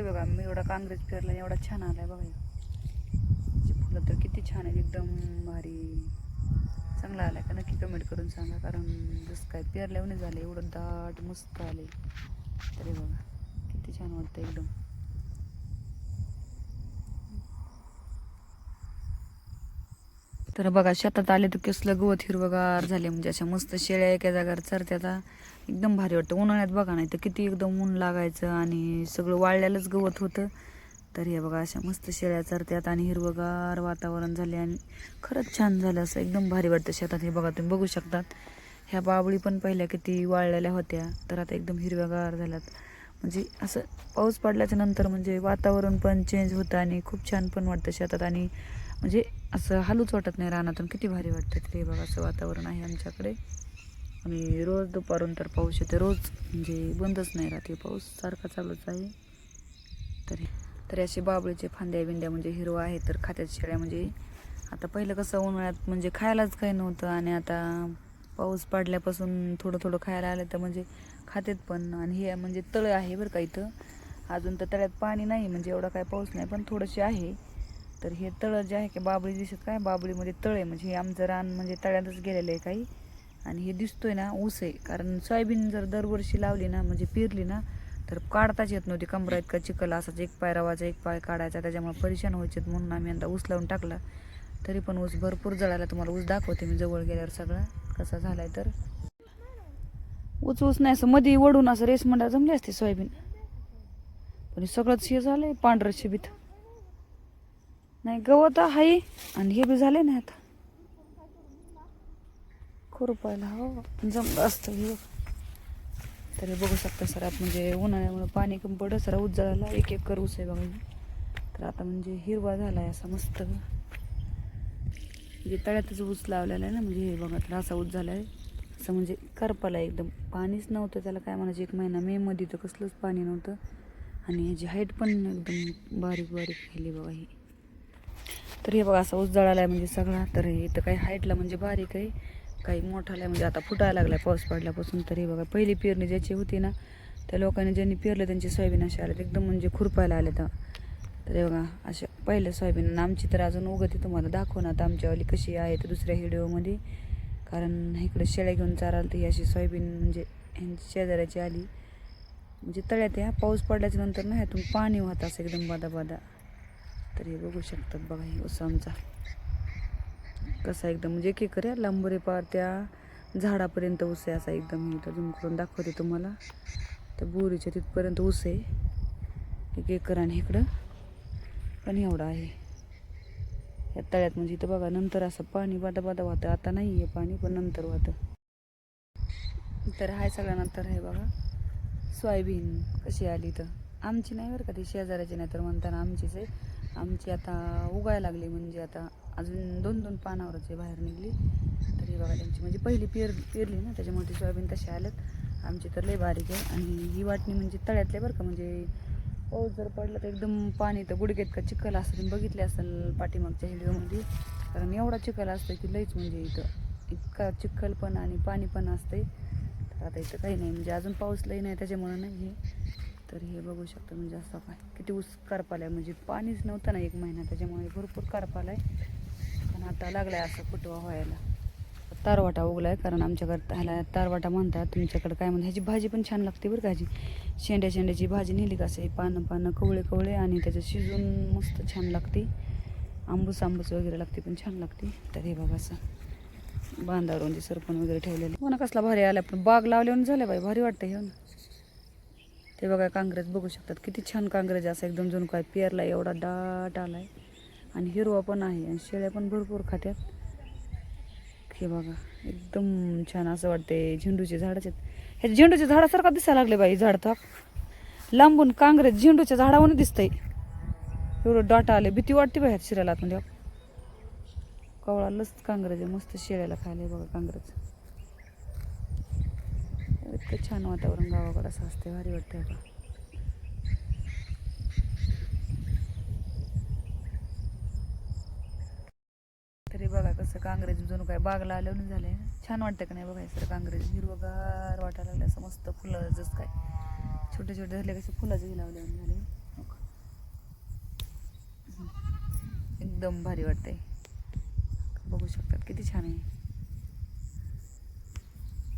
तरी बघा मी एवढा काँग्रेस पेरला एवढा छान आलाय बघा. फुलं तर किती छान आहेत, एकदम भारी. चांगला आलाय का नक्की कमेंट करून सांगा, कारण जसं काय पेरल्यावर झालं एवढं दाट मस्त आले. तरी बघा किती छान वाटतं एकदम. तर बघा शेतात आले तर कसलं गवत हिरवगार झाले, म्हणजे अशा मस्त शेळ्या एका जागावर चरत्यात. एकदम भारी वाटतं. उन्हाळ्यात बघा नाही तर किती एकदम ऊन लागायचं आणि सगळं वाळल्यालाच गवत होतं. तर हे बघा अशा मस्त शेळ्या चरत्यात आणि हिरवगार वातावरण झाले आणि खरंच छान झालं, असं एकदम भारी वाटतं शेतात. हे बघा तुम्ही बघू शकतात, ह्या बाबळी पण पहिल्या किती वाळलेल्या होत्या, तर आता एकदम हिरव्यागार झाल्यात. म्हणजे असं पाऊस पडल्याच्या नंतर म्हणजे वातावरण पण चेंज होतं आणि खूप छान पण वाटतं शेतात. आणि म्हणजे असं हालूच वाटत नाही रानातून, किती भारी वाटतं. ते बघा असं वातावरण आहे आमच्याकडे. आणि रोज दुपारून तर पाऊस येते, रोज म्हणजे बंदच नाही राहते, पाऊस सारखा चालूच आहे. तरी असे बाबळीचे फांद्या बिंद्या म्हणजे हिरवा आहे तर खात्यात शेळ्या. म्हणजे आता पहिलं कसं उन्हाळ्यात म्हणजे खायलाच काही नव्हतं, आणि आता पाऊस पडल्यापासून थोडं थोडं खायला आलं तर म्हणजे खात्यात पण. आणि हे म्हणजे तळं आहे बरं का इथं, अजून तर तळ्यात पाणी नाही, म्हणजे एवढा काय पाऊस नाही पण थोडंसे आहे. तर हे तळं जे आहे की बाबळी दिसत काय, बाबळीमध्ये तळे म्हणजे हे आमचं रान म्हणजे तळ्यातच गेलेलं आहे काही. आणि हे दिसतोय ना ऊस आहे, कारण सोयाबीन जर दरवर्षी लावली ना म्हणजे पेरली ना तर काढताच येत नव्हती. कमरा इतका चिखल असाच, एक पाय रवाचा एक पाय काढायचा, त्याच्यामुळे परेशान व्हायचेत. म्हणून आम्ही यंदा ऊस लावून टाकला. तरी पण ऊस भरपूर जळाला. तुम्हाला ऊस दाखवते मी जवळ गेल्यावर सगळा कसा झालाय. तर ऊस नाही असं मध्ये वडून असं रेस मंडा जमली असते सोयाबीन, पण सगळंच हे झालंय पांढरं शिबीत. नाही गवत आहे आणि हे बी झाले ना आता खुरपायला, हो जमलं असतं हे. तरी बघू शकता सर आप म्हणजे उन्हाळ्यामुळे पाणी कमी पडत सर ऊस जळाला. एक एकर ऊस आहे बघा. तर आता म्हणजे हिरवा झालाय असा मस्त, म्हणजे तळ्यातच ऊस लावलेला आहे ना, म्हणजे हे बघा तर असा ऊस झालाय असं म्हणजे करपाला. एकदम पाणीच नव्हतं त्याला, काय म्हणायचं एक महिना मे मध्ये तर कसलंच पाणी नव्हतं. आणि ह्याची हाईट पण एकदम बारीक बारीक राहिली बघा ही. तर हे बघा असा ऊस जळाला आहे म्हणजे सगळा. तर हे तर काही हाईटला म्हणजे बारीक आहे, काही मोठाला आहे म्हणजे आता फुटायला लागलाय पाऊस पडल्यापासून. तर हे बघा पहिली पेरणी ज्याची होती ना त्या लोकांनी ज्यांनी पेरलं त्यांची सोयाबीन अशी आले एकदम म्हणजे खुरपायला आले. तर हे बघा अशा पहिल्या सोयाबीन. आमची तर अजून उगती, तुम्हाला दाखवणार आता आमच्यावाली कशी आहे तर दुसऱ्या व्हिडिओमध्ये. कारण इकडे शेळ्या घेऊन चाराल तर ही अशी सोयाबीन म्हणजे ह्यांची शेजाऱ्याची आली, म्हणजे तळ्यात ह्या पाऊस पडल्याच्या नंतर ना ह्यातून पाणी वाहत असं एकदम बादा बादा. तर हे बघू शकतात बघा ही ऊस आमचा कसा एकदम म्हणजे एक एकर लांबरे पार त्या झाडापर्यंत ऊस आहे असा एकदम. मी इथं झूम करून दाखवते तुम्हाला. तर बोरीच्या तिथपर्यंत ऊस आहे एक एकर, आणि इकडं पण एवढा आहे या तळ्यात. म्हणजे इथं बघा नंतर असं पाणी बादा बादा वाहतं, आता नाही आहे पाणी पण नंतर वाहतं. तर हाय सगळ्यानंतर हे बघा सोयाबीन कशी आली. तर आमची नाही बरं का, ती शेजाऱ्याची नाही, तर म्हणताना आमचीच आहे. आमची आता उगायला लागली, म्हणजे आता अजून 2-2 पानावरच आहे, बाहेर निघली. तर हे बघा त्यांची म्हणजे पहिली पेरली ना त्याच्यामुळे ती सोयाबीन तशी आल्यात. आमची तर लय बारीक आहे. आणि ही वाटणी म्हणजे तळ्यातले बरं का, म्हणजे पाऊस जर पडला तर एकदम पाणी तर गुडघ्यात का चिखल असतं. तुम्ही बघितले असेल पाठीमागच्या व्हिडिओमध्ये, कारण एवढा चिखल असतं की लईच म्हणजे इथं इतका चिखल पण आणि पाणी पण असते. तर आता इथं काही नाही, म्हणजे अजून पाऊस लई नाही त्याच्यामुळं नाही हे. तर हे बघू शकता म्हणजे असं काय किती ऊस करपाला आहे, म्हणजे पाणीच नव्हतं ना एक महिना, त्याच्यामुळे भरपूर करपाला आहे. पण आता लागलाय असं फुटवा व्हायला. तारवाटा उगलाय, कारण आमच्याकडे ह्याला तारवाटा म्हणतात, तुमच्याकडे काय म्हणतात. ह्याची भाजी पण छान लागते बरं का. ह्याची शेंड्याची भाजी नेली का असं पानं पानं कवळे कवळे, आणि त्याचं शिजून मस्त छान लागते. आंबूस वगैरे लागते पण छान लागते. तर हे बघा असं बांधावर म्हणजे सरपण वगैरे ठेवलेलं हो ना, कसला भारी आला. पण बाग लावल्यावर झालं बाई, भारी वाटतं हे ना. ते बघा कांग्रेस बघू शकतात किती छान कांग्रेस, असं एकदम जणू काय पेरला एवढा दाट आलाय. आणि हिरवा पण आहे आणि शेळ्या पण भरपूर खात्यात. हे बघा एकदम छान असं वाटते. झेंडूचे झाडच आहेत, हे झेंडूच्या झाडासारखा दिसायला लागले बाई झाड. तर लांबून कांग्रेस झेंडूच्या झाडावर दिसतंय, एवढं डाटा आले, भीती वाटते बाई ह्यात शिरायला आतमध्ये. कवळा लस कांग्रेस आहे, मस्त शेळ्याला खायला. बघा कांग्रेस इतकं छान वातावरण गावाकडं असं असते, भारी वाटतंय का. तरी बघा कसं कांग्रेस जणू काय बागला आल्यावर झालंय, छान वाटतं का नाही बघा. सर कांग्रेस हिरवगार वाटायला लागलं असं मस्त. फुलं जसं काय छोटे छोटे झाले कसे फुलाचे लावल्यावर झाले. एकदम भारी वाटतंय. बघू शकतात किती छान आहे.